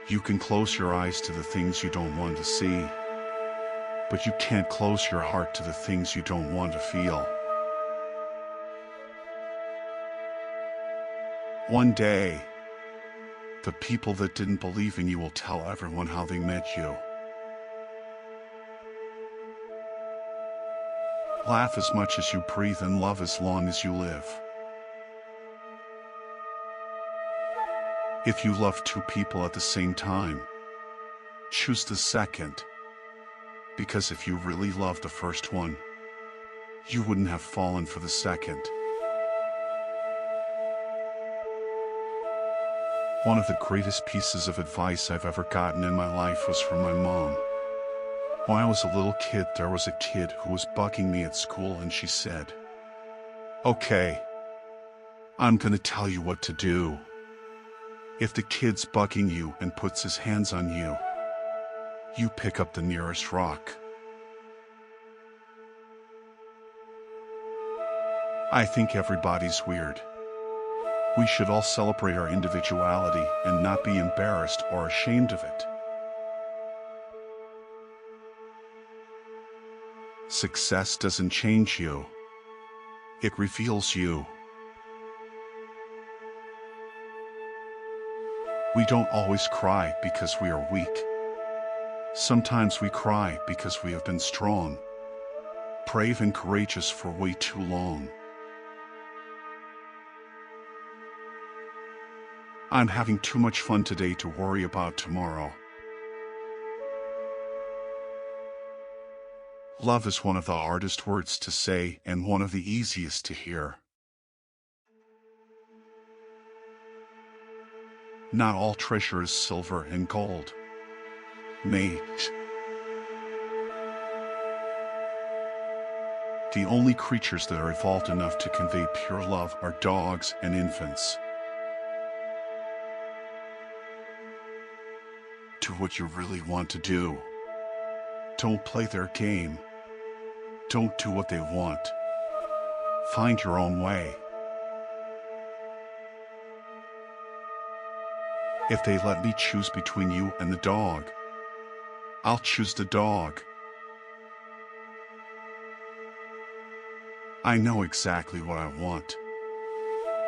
You can close your eyes to the things you don't want to see, but you can't close your heart to the things you don't want to feel. One day, the people that didn't believe in you will tell everyone how they met you. Laugh as much as you breathe and love as long as you live. If you love two people at the same time, choose the second. Because if you really loved the first one, you wouldn't have fallen for the second. One of the greatest pieces of advice I've ever gotten in my life was from my mom. When I was a little kid, there was a kid who was bugging me at school, and she said, "Okay, I'm gonna tell you what to do. If the kid's bugging you and puts his hands on you, you pick up the nearest rock." I think everybody's weird. We should all celebrate our individuality and not be embarrassed or ashamed of it. Success doesn't change you. It reveals you. We don't always cry because we are weak. Sometimes we cry because we have been strong, brave and courageous for way too long. I'm having too much fun today to worry about tomorrow. Love is one of the hardest words to say and one of the easiest to hear. Not all treasure is silver and gold, mate. The only creatures that are evolved enough to convey pure love are dogs and infants. Do what you really want to do. Don't play their game. Don't do what they want. Find your own way. If they let me choose between you and the dog, I'll choose the dog. I know exactly what I want.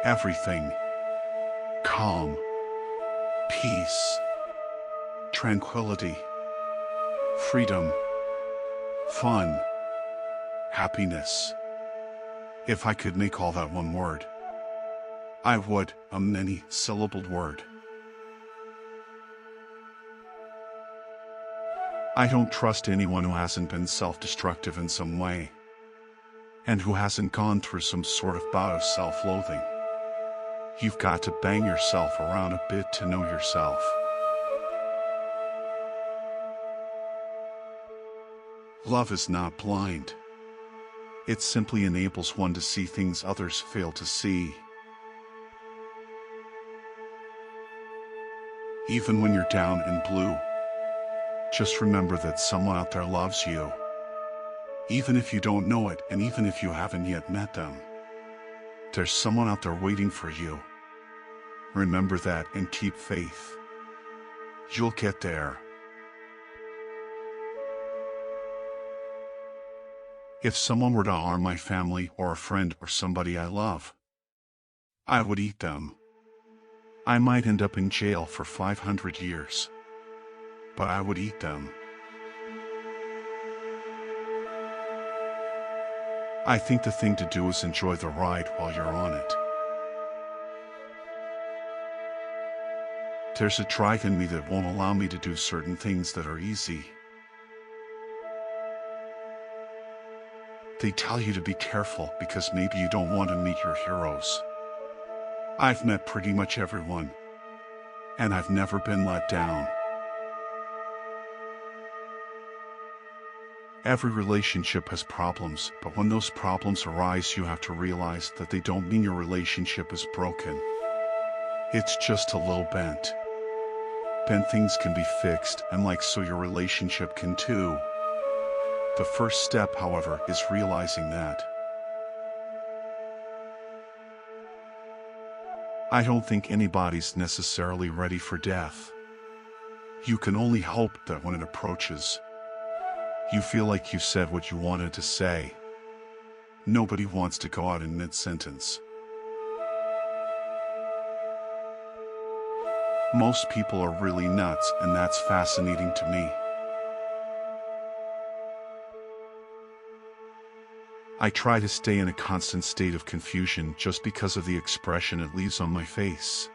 Everything. Calm. Peace. Tranquility. Freedom. Fun. Happiness. If I could make all that one word, I would, a many-syllabled word. I don't trust anyone who hasn't been self-destructive in some way, and who hasn't gone through some sort of bout of self-loathing. You've got to bang yourself around a bit to know yourself. Love is not blind. It simply enables one to see things others fail to see. Even when you're down and blue, just remember that someone out there loves you. Even if you don't know it, and even if you haven't yet met them, there's someone out there waiting for you. Remember that and keep faith. You'll get there. If someone were to harm my family or a friend or somebody I love, I would eat them. I might end up in jail for 500 years, but I would eat them. I think the thing to do is enjoy the ride while you're on it. There's a drive in me that won't allow me to do certain things that are easy. They tell you to be careful because maybe you don't want to meet your heroes. I've met pretty much everyone, and I've never been let down. Every relationship has problems, but when those problems arise, you have to realize that they don't mean your relationship is broken. It's just a little bent. Bent things can be fixed, and like so your relationship can too. The first step, however, is realizing that. I don't think anybody's necessarily ready for death. You can only hope that when it approaches, you feel like you said what you wanted to say. Nobody wants to go out in mid-sentence. Most people are really nuts, and that's fascinating to me. I try to stay in a constant state of confusion just because of the expression it leaves on my face.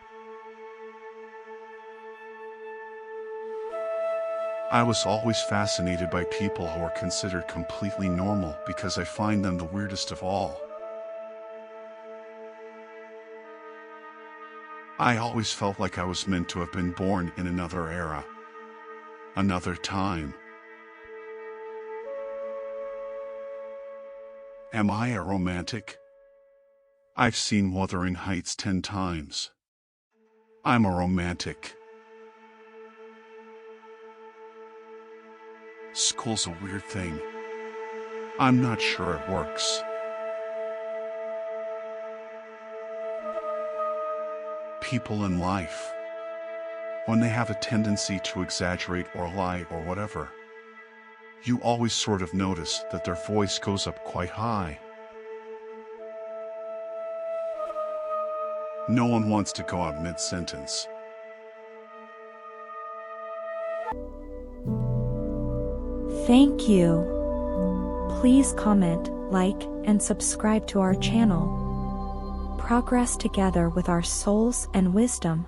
I was always fascinated by people who are considered completely normal because I find them the weirdest of all. I always felt like I was meant to have been born in another era, another time. Am I a romantic? I've seen Wuthering Heights 10 times. I'm a romantic. School's a weird thing. I'm not sure it works. People in life, when they have a tendency to exaggerate or lie or whatever, you always sort of notice that their voice goes up quite high. No one wants to go out mid-sentence. Thank you. Please comment, like, and subscribe to our channel. Progress together with our souls and wisdom.